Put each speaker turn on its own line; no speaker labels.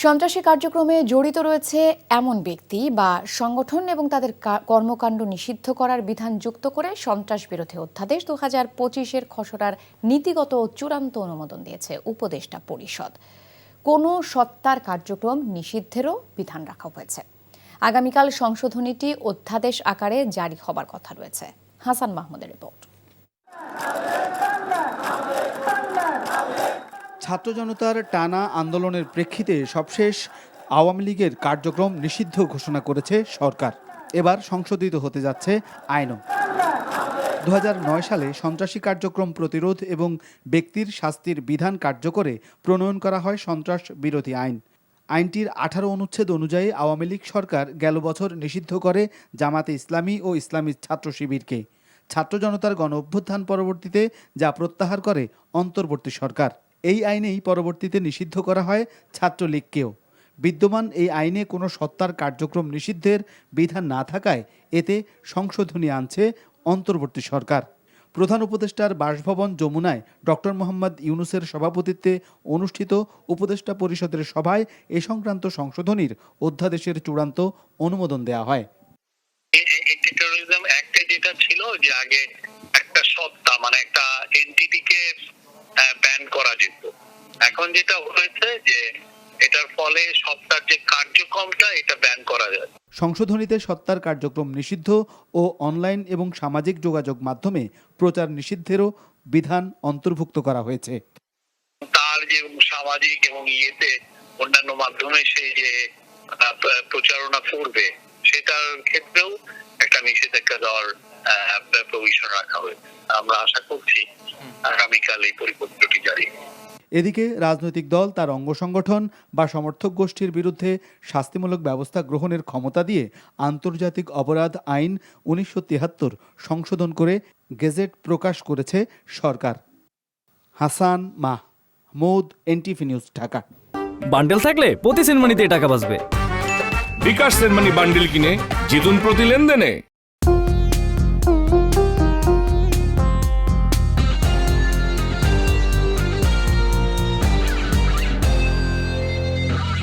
সন্ত্রাসী কার্যক্রমে জড়িত রয়েছে এমন ব্যক্তি বা সংগঠন এবং তাদের কর্মকাণ্ড নিষিদ্ধ করার বিধান যুক্ত করে সন্ত্রাস বিরোধী অধ্যাদেশ 2025-এর খসড়ার নীতিগত ও চূড়ান্ত অনুমোদন দিয়েছে উপদেষ্টা পরিষদ। কোনো সত্তার কার্যক্রম নিষিদ্ধেরও বিধান রাখা হয়েছে। আগামীকাল সংশোধনীটি অধ্যাদেশ আকারে জারি হবার কথা রয়েছে। হাসান মাহমুদের রিপোর্ট।
ছাত্র জনতার টানা আন্দোলনের প্রেক্ষিতে সবশেষ আওয়ামী লীগের কার্যক্রম নিষিদ্ধ ঘোষণা করেছে সরকার। এবার সংশোধিত হতে যাচ্ছে আইনও। 2009 সালে সন্ত্রাসী কার্যক্রম প্রতিরোধ এবং ব্যক্তির শাস্তির বিধান কার্যকরে প্রণয়ন করা হয় সন্ত্রাস বিরোধী আইন। আইনটির 18 অনুচ্ছেদ অনুযায়ী আওয়ামী লীগ সরকার গেল বছর নিষিদ্ধ করে জামাতে ইসলামী ও ইসলামী ছাত্র শিবিরকে। ছাত্র জনতার গণ অভ্যুত্থান পরবর্তীতে যা প্রত্যাহার করে অন্তর্বর্তী সরকার। এই আইনেই পরবর্তীতে নিষিদ্ধ করা হয় ছাত্রলীগকেও। বিদ্যমান এই আইনে কোনো সত্তার কার্যক্রম নিষিদ্ধের বিধান না থাকায় এতে সংশোধনী আনছে অন্তর্বর্তী সরকার। প্রধান উপদেষ্টার বাসভবন যমুনায় ডক্টর মোহাম্মদ ইউনূসের সভাপতিত্বে অনুষ্ঠিত উপদেষ্টা পরিষদের সভায় এ সংক্রান্ত সংশোধনীর অধ্যাদেশের চূড়ান্ত অনুমোদন দেওয়া হয়।
টেরোরিজম অ্যাক্টে যেটা ছিল যে আগে একটা সত্তা মানে একটা এন্টিটিকে ব্যান করা যেত, এখন যেটা হয়েছে যে এটার ফলে সত্তার যে কার্যক্রমটা এটা ব্যান করা যায়।
সংশোধনীতে সত্তার কার্যক্রম নিষিদ্ধ ও অনলাইন এবং সামাজিক যোগাযোগ মাধ্যমে প্রচার নিষিদ্ধেরও বিধান অন্তর্ভুক্ত করা হয়েছে।
তার যে সামাজিক এবং ইয়েতে অন্যান্য মাধ্যমে সে যে প্রচারণা করবে সেটার ক্ষেত্রেও একটা নিষেধাজ্ঞা দেওয়ার প্রভিশন রাখা হয়েছে। আমরা আশা করছি আগামীকাল এই পরিপত্রটি জারি।
এদিকে রাজনৈতিক দল তার অঙ্গ সংগঠন বা সমর্থক গোষ্ঠীর বিরুদ্ধে শাস্তিমূলক ব্যবস্থা গ্রহণের ক্ষমতা দিয়ে আন্তর্জাতিক অপরাধ আইন 1973 সংশোধন করে গেজেট প্রকাশ করেছে সরকার। Hasan Mahmud, NTV news, Dhaka.
Bundle থাকলে প্রতি সেনমানিতে টাকা বাঁচবে।
বিকাশ সেনমানি বান্ডেল কিনে জিতুন প্রতি লেনদেনে।